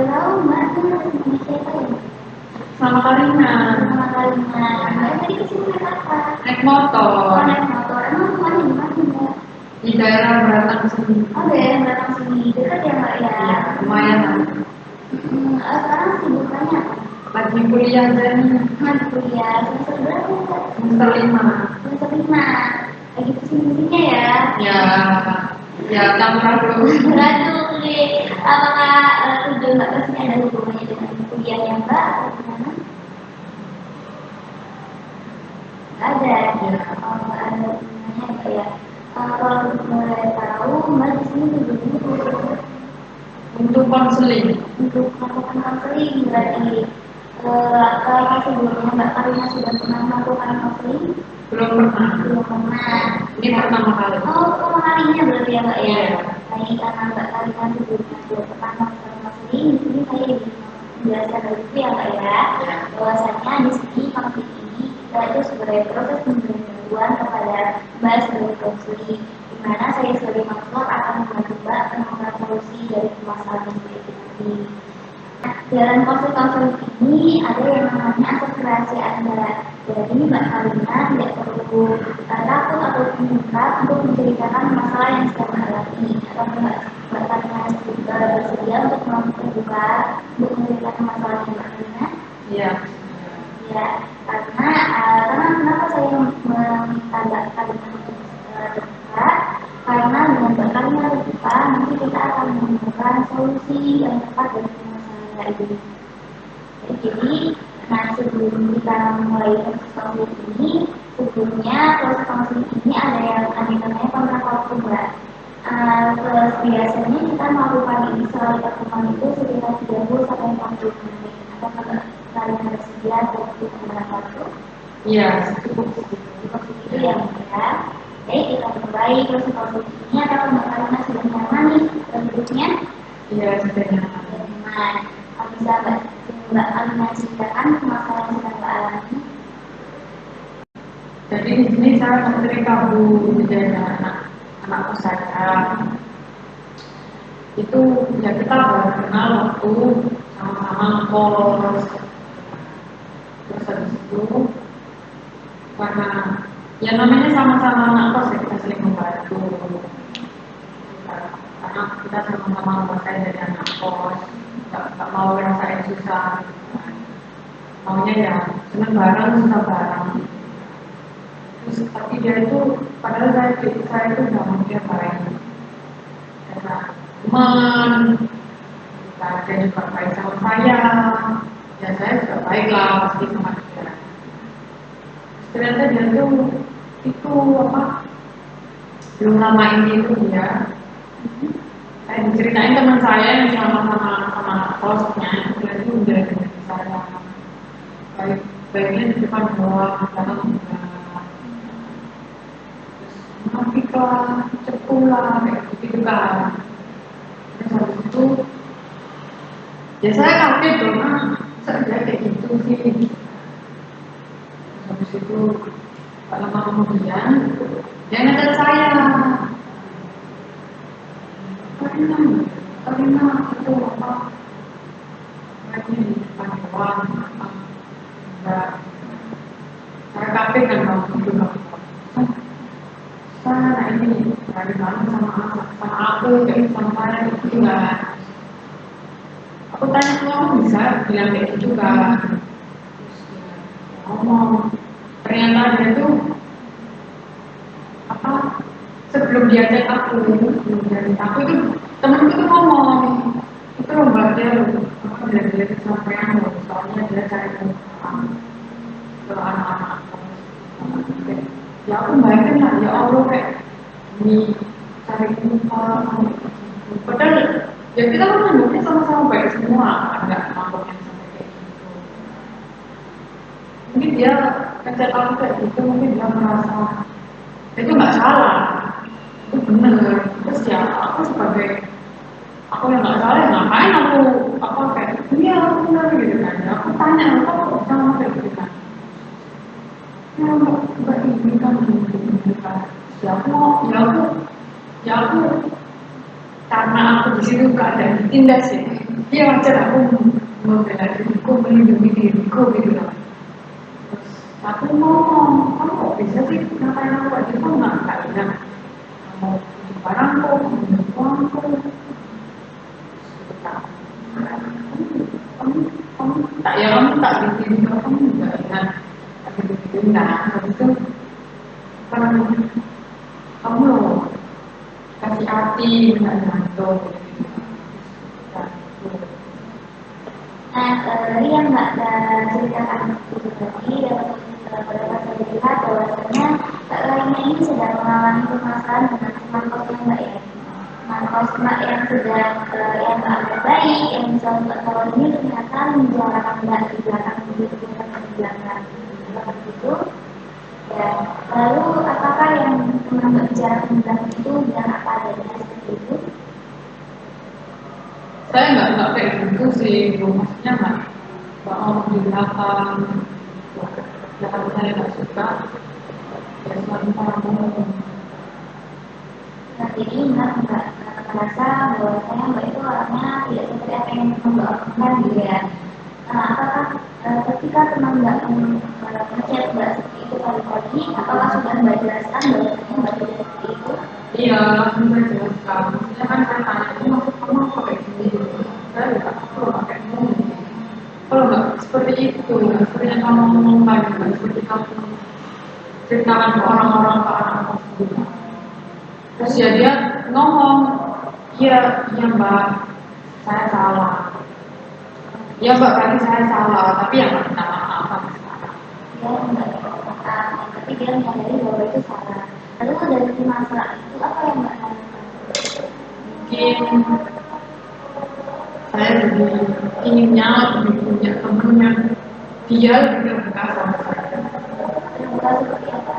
Tahu Mbak, itu sama siapa ya? Sama Karina. Sama Karina. Mbak tadi kesini naik apa? Naik motor. Oh, naik motor. Emang rumahnya di mana Mbak? Di daerah Baratang sini. Oh, daerah Baratang sini. Dekat ya Mbak ya? Iya, lumayan lah. Sekarang sibukannya apa? Lagi kuliah dan Lagi kuliah. Semester berapa Mbak? semester 5. Semester 5. Lagi pusing-pusingnya ya? Ya, ya campur aduk. Aduh, apakah tujuan Mbak kesini ada hubungannya dengan kuliahnya Mbak atau gimana? Nggak ada. Oh, nggak ada hubungannya Mbak ya. Kalau boleh tahu Mbak di sini tujuannya Untuk konseling. untuk melakukan konseling berarti kalau sebelumnya Mbak Karina sudah pernah melakukan konseling? Belum pernah. Belum pernah. Ini pertama kali. Oh, pertama kalinya berarti ya Mbak ya? Iya. Baik, karena Mbak Karina sebelumnya sudah pernah melakukan konseling, di sini saya menjelaskan dari itu ya Mbak ya, bahwasanya di sini konseling ini kita itu sebagai proses memberikan bantuan kepada Mbak sebagai konseling, di mana saya sebagai konselor akan membantu Mbak menemukan solusi dari permasalahan yang Mbak ini. Dalam konsul-konsul ini ada yang namanya asas kerahasiaan Mbak. Jadi Mbak Karina tidak perlu takut atau meningkat untuk menceritakan masalah yang sedang alami. Atau Mbak Karina juga bersedia untuk membuka untuk menceritakan masalah yang Mbak Karina? Iya. Ya, karena kenapa saya meminta Mbak Karina untuk terbuka? Karena dengan Mbak Karina terbuka, nanti kita akan menemukan solusi yang tepat dari masalah ini. Jadi, nah sebelum kita mulai proses konseling ini, sebelumnya proses konseling ini ada yang namanya kontrak waktu Mbak. Biasanya kita melakukan ini selalu pertemuan itu sekitar 30 sampai 40 menit. Atau Mbak Karina bersedia untuk kontrak waktu? Iya, cukup. Cukup itu ya Mbak ya. Baik, kita mulai proses konseling ini. Apakah Mbak Karina sudah nyaman nih bentuknya? Iya, sudah nyaman. Nah, bisa Mbak Karina ceritakan masalah yang sedang Mbak alami? Jadi di sini saya mencerita Bu, jadi anak saya itu ya kita baru kenal waktu sama-sama kos. Terus habis itu karena ya namanya sama-sama anak kos ya kita saling membantu. Karena kita sama-sama ngerasain dari anak kos, nggak mau ngerasain susah. Maunya ya seneng bareng, susah bareng. Terus tapi dia itu padahal saya itu nggak mau dia baik. Karena teman, dia juga baik sama saya. Ya saya juga baik lah pasti sama dia. Ternyata dia tuh itu apa? Belum lama ini itu dia. Saya diceritain teman saya yang sama kosnya, dia itu udah dengan saya baiknya di depan doang, belakang enggak. Tapi lah, cepu lah, kayak gitu kan. Terus habis itu, ya saya kaget dong, saya kayak gitu sih. Terus habis itu, tak lama kemudian, dia ngajak saya. Karina itu apa? Kayaknya di depan doang, enggak. Saya kaget kan waktu itu nah ini dari malam sama aku kayak sama saya itu enggak. Aku tanya kamu bisa bilang kayak gitu kan? Ngomong ternyata dia tuh apa sebelum dia chat aku itu temen itu ngomong itu lomba dia loh apa dia kesampaian loh soalnya dia cari penumpang ke anak-anak ya aku bayangin lah ya Allah kayak ini cari penumpang padahal ya kita kan menurutnya sama-sama baik semua nggak ngomongin sampai kayak gitu mungkin dia ngechat aku kayak gitu mungkin dia merasa itu nggak salah itu benar terus ya aku sebagai aku yang nggak salah ya ngapain aku apa kayak iya aku benar gitu kan ya, aku tanya apa kok sama kayak gitu kan ya mbak ini kan gini kan ya aku ya aku karena aku di situ gak ada ditindas sih dia wajar aku membela diriku, melindungi diriku gitu loh. Terus aku ngomong, kamu kok bisa sih ngatain aku kayak gitu? Nggak ingat mau punya barangku, punya uangku. Kamu tak ya kamu tak bikin kalau kamu nggak ingat gitu nah habis itu apa namanya kamu loh kasih hati nggak ngantuk gitu. Nah, tadi yang Mbak ceritakan itu tadi, dapat saya lihat bahwasanya Mbak lainnya ini sedang mengalami permasalahan dengan teman kosnya Mbak ya. Teman kos Mbak yang sedang yang Mbak anggap baik, yang bisa Mbak tahu ini ternyata menjarakan Mbak di belakang di belakang itu. Ya, lalu apakah yang teman Mbak bicarakan di belakang itu bilang apa adanya seperti itu? Saya nggak kayak gitu sih maksudnya nggak mau di belakang ya kalau saya nggak suka ya selalu ngomong. Nah, jadi Mbak merasa bahwasanya Mbak itu orangnya tidak seperti apa yang Mbak omongkan gitu ya. Nah, apakah ketika teman Mbak ngechat Mbak seperti itu kali-kali, apakah sudah Mbak jelaskan bahwasanya Mbak tidak seperti itu? Iya, langsung saya jelaskan. Maksudnya kan saya tanya, ini maksud kamu apa kayak gini? Saya nggak, aku nggak kayak gini. Kalau nggak seperti itu, nggak seperti yang kamu ngomongkan, nggak seperti kamu ceritakan ke orang-orang ke anak-anak juga. Terus ya dia ngomong, iya, iya mbak, saya salah. Iya mbak, berarti saya salah, tapi ya nggak minta maaf sampai sekarang. Dia Mbak katakan, tapi dia menyadari bahwa itu salah. Lalu dari masalah itu apa yang Mbak lakukan? Mungkin saya jadi inginnya lebih punya temen yang dia lebih terbuka sama saya. Terbuka seperti apa?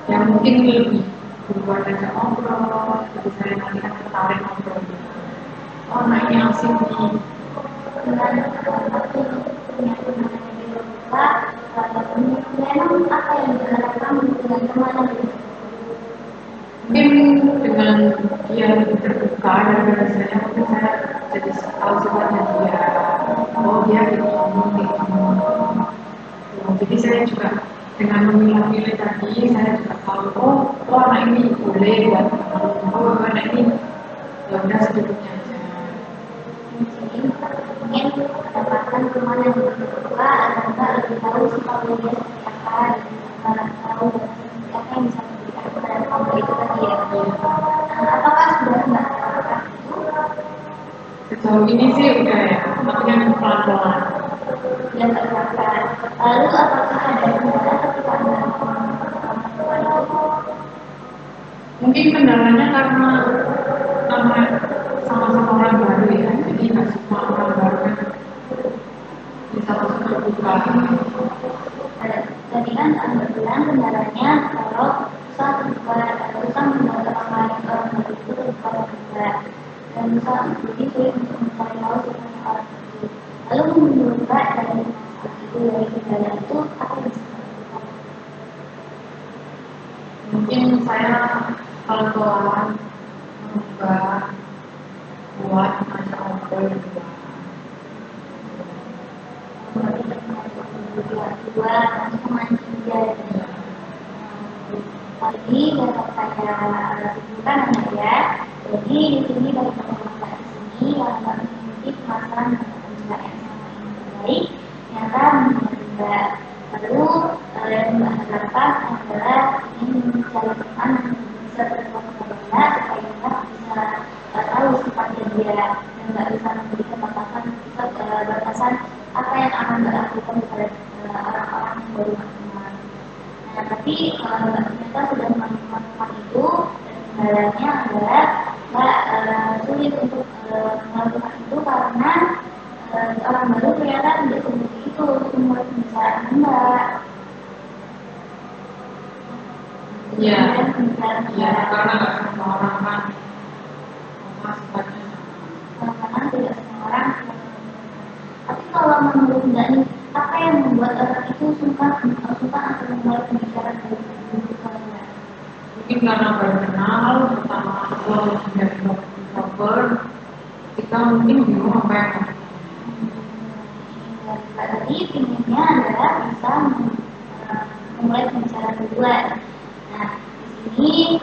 Yang mungkin lebih duluan aja ngobrol, jadi saya nanti akan tertarik ngobrol. Oh, nah ini asik nih. Dengan waktu punya teman yang lebih terbuka, memang apa yang diharapkan dengan teman yang lebih terbuka? Mungkin dengan dia lebih terbuka dan saya mungkin saya jadi tahu sifatnya dia. Oh dia gitu, jadi saya juga dengan memilah-milih tadi saya juga tahu oh anak ini boleh buat oh anak ini ya udah sedikitnya aja. Jadi mungkin mendapatkan teman yang lebih terbuka agar Mbak lebih tahu sifatnya dia seperti apa dan tahu seperti apa yang bisa memberikan kepada kamu itu tadi ya. Apakah sudah Mbak lakukan itu? Sejauh ini sih udah ya, tapi kan pelan-pelan. Sudah Mbak lakukan. Lalu apakah ada kendala ketika Mbak melakukan itu? Mungkin kendalanya karena sama-sama orang baru ya, jadi nggak semua orang baru kan bisa langsung terbuka. Tadi kan Mbak bilang kendalanya kalau susah terbuka, susah membuat orang lain orang baru itu terbuka dan dan susah jadi sulit untuk mencari tahu sifatnya orang itu. Lalu menurut Mbak dari masalah itu dari kendala itu apa yang bisa dilakukan? Mungkin saya pelan-pelan mengubah buat ngajak ngobrol di luar. Berarti kedua untuk memancing dia. Tadi dapat saya simpulkan ya. Jadi di sini dari teman-teman di sini yang memiliki permasalahan dengan yang sama ini baik, ternyata menjadi lalu yang Mbak harapkan adalah ingin mencari teman yang bisa berbuat kepada supaya Mbak bisa tahu sifatnya dia dan Mbak bisa memberikan batasan apa yang akan Mbak lakukan kepada orang-orang yang baru kenal. Nah, tapi ternyata sudah melakukan itu dan kendalanya adalah Mbak sulit untuk melakukan itu karena orang baru ternyata tidak seperti itu untuk memulai pembicaraan Mbak. Iya, Pembicaraan iya Mbak. karena nggak semua orang kan sifatnya Karena tidak semua orang. Tapi kalau menurut Mbak nih, apa yang membuat orang itu suka atau memulai pembicaraan dari dulu ke Mbak? mungkin karena baru kenal pertama awal dari introvert kita mungkin bingung apa yang Tadi pinginnya adalah bisa memulai pembicaraan duluan. Nah, di sini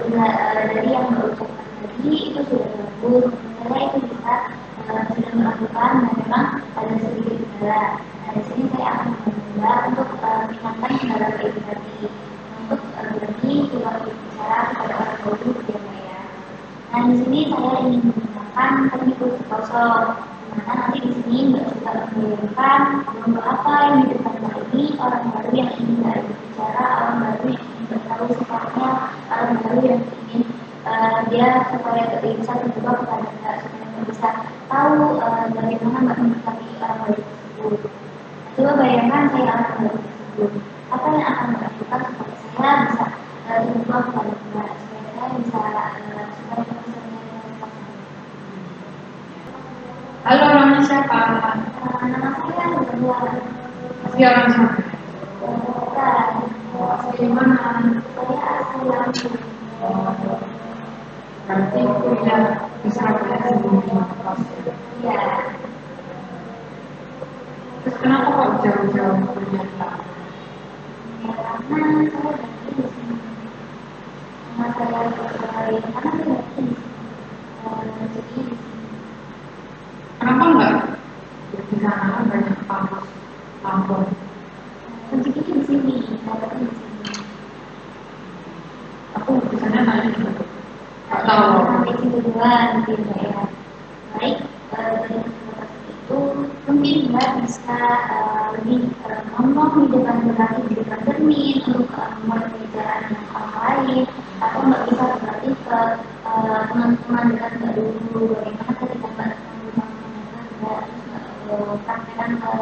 dari yang berucapkan tadi itu sudah bagus. Saya itu bisa sudah melakukan dan memang ada sedikit kendala. Nah, di sini saya akan mencoba untuk mengingatkan kendala itu tadi untuk berani coba berbicara kepada orang baru ya Pak ya. Nah, di sini saya ingin menggunakan teknik kursi kosong. Dimana nanti di sini Mbak juga membayangkan untuk apa yang di depan Mbak ini orang baru yang ingin Mbak berbicara, orang baru yang ingin Mbak tahu sifatnya, orang baru yang ingin dia supaya bisa terbuka kepada Mbak supaya Mbak bisa tahu bagaimana Mbak menyikapi orang baru tersebut. Coba bayangkan saya orang baru tersebut, apa yang akan Mbak lakukan supaya saya bisa terbuka kepada Mbak, supaya saya bisa supaya Mbak bisa menyelesaikan. Halo, namanya siapa? Nama saya Nurul. Masih orang siapa? Bukan. Asli mana? Saya asli Lampung. Berarti kuliah di Surabaya sebelumnya. Iya. Terus kenapa kok jauh-jauh kuliah di Lampung? Ya, karena saya berarti di sini. Nama saya Nurul. Karena saya berarti di sini. Jadi di sini. Kenapa enggak? Di sana kan banyak kampus Lampung. Rezekinya di sini. Dapatnya di sini. Aku biasanya tanya gitu. Nggak tahu. Sampai situ duluan gitu ya. Baik, dari kesempatan itu mungkin Mbak bisa lebih ngomong di depan berarti di depan cermin untuk memulai pembicaraan dengan orang lain, atau Mbak bisa berarti ke teman-teman dekat Mbak dulu bagaimana ketika Mbak teman-teman Mbak terus praktekkan ke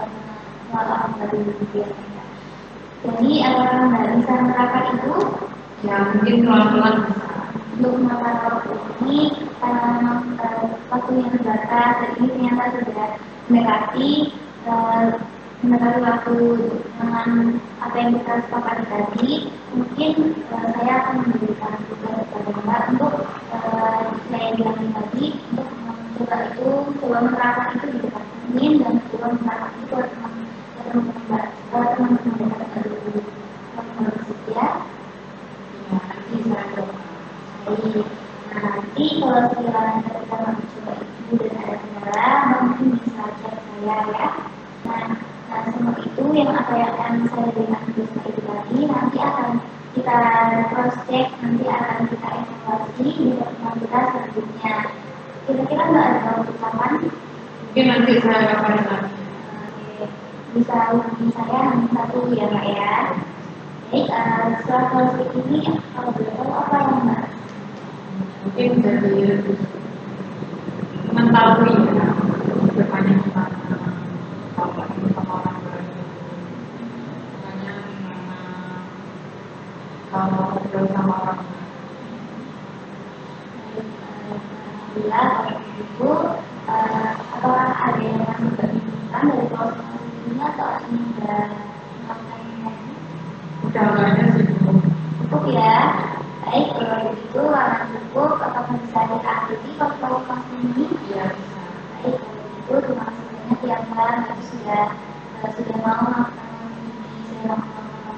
semua orang baru gitu ya. Jadi Mbak bisa menerapkan itu Ya mungkin pelan-pelan bisa. untuk mengatakan waktu ini karena memang waktunya terbatas dan ini ternyata sudah mendekati waktu dengan apa yang kita sepakati tadi, mungkin saya akan memberikan tugas kepada Mbak untuk saya bilang tadi untuk mencoba itu coba menerapkan itu di depan cermin dan coba menerapkan itu ke teman-teman Mbak, teman-teman dekat Mbak dulu. Ya. Nanti saya coba. Baik. Nah, nanti kalau sekiranya kita mencoba itu dan ada kendala, mungkin bisa chat saya ya. Nah, semua itu yang apa yang akan saya berikan tugas itu tadi nanti akan kita cross check, nanti akan kita evaluasi di pertemuan kita selanjutnya. Kira-kira nggak ada ucapan? Mungkin nanti saya kabarin lagi. Bisa hubungi saya nanti satu ya Mbak ya. Baik, setelah closing ini kalau boleh tahu apa yang Mbak? Mungkin jadi lebih mengetahui ya depannya gimana, apa sama orang baru, makanya gimana kalau ngobrol sama orang baru. Alhamdulillah kalau begitu, apakah ada yang masih berpikirkan dari proses ini atau ini sudah melakukan Udah nggak ada sih Bu. cukup ya? Baik, kalau begitu karena cukup, apakah bisa diakhiri kalau proses ini? Iya bisa. Baik, kalau begitu terima kasih banyak ya Mbak, itu sudah mau melakukan ini, sudah melakukan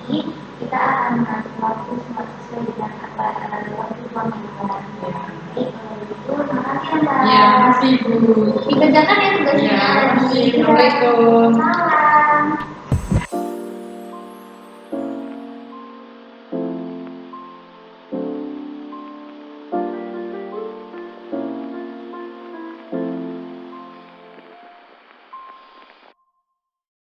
ini. Kita akan mengatur waktu sesuai dengan apa waktu luang yang ada. Baik, kalau begitu terima kasih Mbak. Iya, makasih Bu. Dikerjakan ya tugasnya. Iya, makasih. Assalamualaikum.